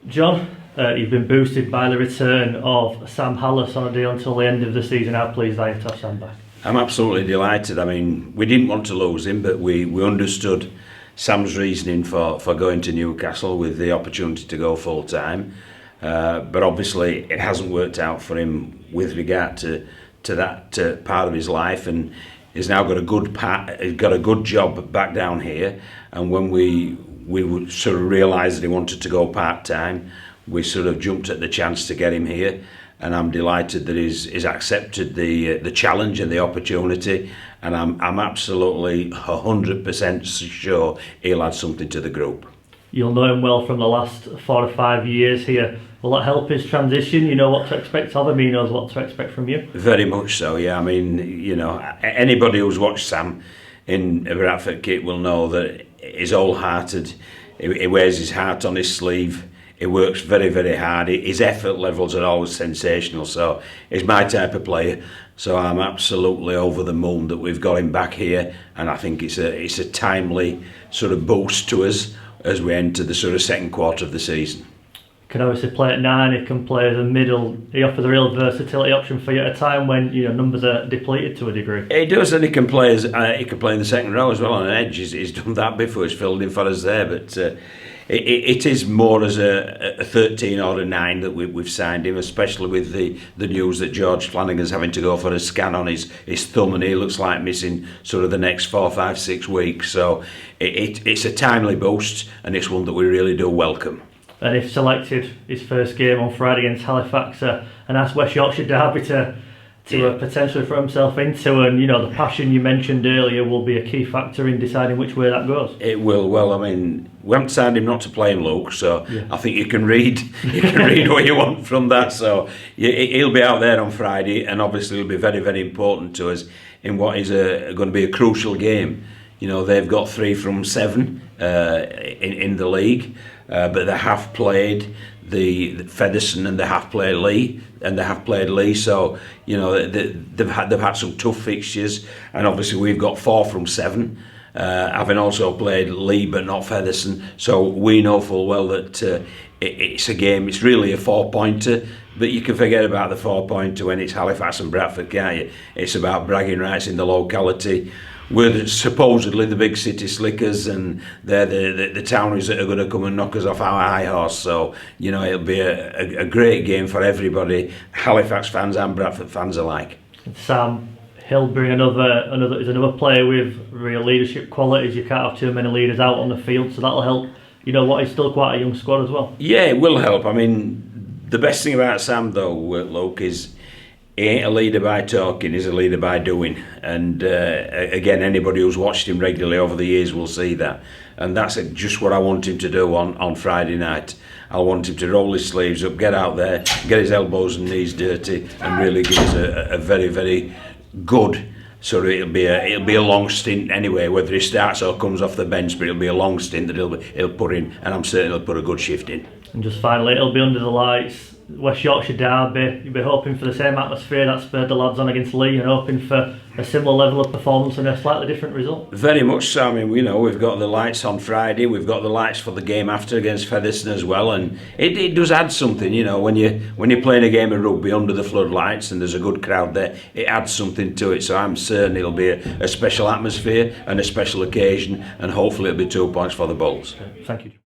John, you've been boosted by the return of Sam Hallas on a deal until the end of the season. How pleased are you to have Sam back? I'm absolutely delighted. I mean, we didn't want to lose him, but we understood Sam's reasoning for going to Newcastle with the opportunity to go full time. But obviously, it hasn't worked out for him with regard to that part of his life, and he's now got a good job back down here. And when we sort of realised that he wanted to go part time, we sort of jumped at the chance to get him here. And I'm delighted that he's accepted the challenge and the opportunity, and I'm absolutely 100% sure he'll add something to the group. You'll know him well from the last 4 or 5 years here. Will that help his transition? You know what to expect of him, he knows what to expect from you? Very much so, yeah. I mean, you know, anybody who's watched Sam in a Bradford kit will know that he's wholehearted. He wears his heart on his sleeve. He works very, very hard. His effort levels are always sensational. So he's my type of player. So I'm absolutely over the moon that we've got him back here, and I think it's a timely sort of boost to us as we enter the sort of second quarter of the season. He can obviously play at 9. He can play the middle. He offers a real versatility option for you at a time when numbers are depleted to a degree. He does, and he can play in the second row as well on an edge. He's done that before. He's filled in for us there, but. It is more as a 13 or a 9 that we've signed him, especially with the news that George Flanagan's having to go for a scan on his thumb, and he looks like missing sort of the next 4, 5, 6 weeks. So it's a timely boost, and it's one that we really do welcome. And if selected, his first game on Friday against Halifax, a nice West Yorkshire derby to potentially throw himself into, and the passion you mentioned earlier will be a key factor in deciding which way that goes. It will. Well, I mean, we haven't signed him not to play him, Luke, so yeah. I think you can read what you want from that. So he'll be out there on Friday, and obviously it'll be very, very important to us in what is going to be a crucial game. They've got 3 from 7 in the league, but they have played the Featherstone and they have played Lee, so they've had some tough fixtures, and obviously we've got 4 from 7, having also played Lee but not Featherstone, so we know full well that it's a game. It's really a 4-pointer, but you can forget about the 4-pointer when it's Halifax and Bradford, can't you? It's about bragging rights in the locality. We're supposedly the big city slickers, and they're the townies that are going to come and knock us off our high horse. So it'll be a great game for everybody, Halifax fans and Bradford fans alike. Sam, he'll bring another player with real leadership qualities. You can't have too many leaders out on the field, so that'll help. What is still quite a young squad as well. Yeah, it will help. I mean, the best thing about Sam though, Luke, is he ain't a leader by talking, he's a leader by doing. And again, anybody who's watched him regularly over the years will see that. And that's just what I want him to do on Friday night. I want him to roll his sleeves up, get out there, get his elbows and knees dirty, and really give us a very, very good. So it'll be a long stint anyway, whether he starts or comes off the bench, but it'll be a long stint that he'll put in, and I'm certain he'll put a good shift in. And just finally, it'll be under the lights. West Yorkshire derby, you'll be hoping for the same atmosphere that spurred the lads on against Lee, and hoping for a similar level of performance and a slightly different result. Very much so. I mean, we've got the lights on Friday, we've got the lights for the game after against Featherstone as well, and it does add something. When you're playing a game of rugby under the floodlights and there's a good crowd there, it adds something to it. So I'm certain it'll be a special atmosphere and a special occasion, and hopefully it'll be 2 points for the Bulls. Thank you.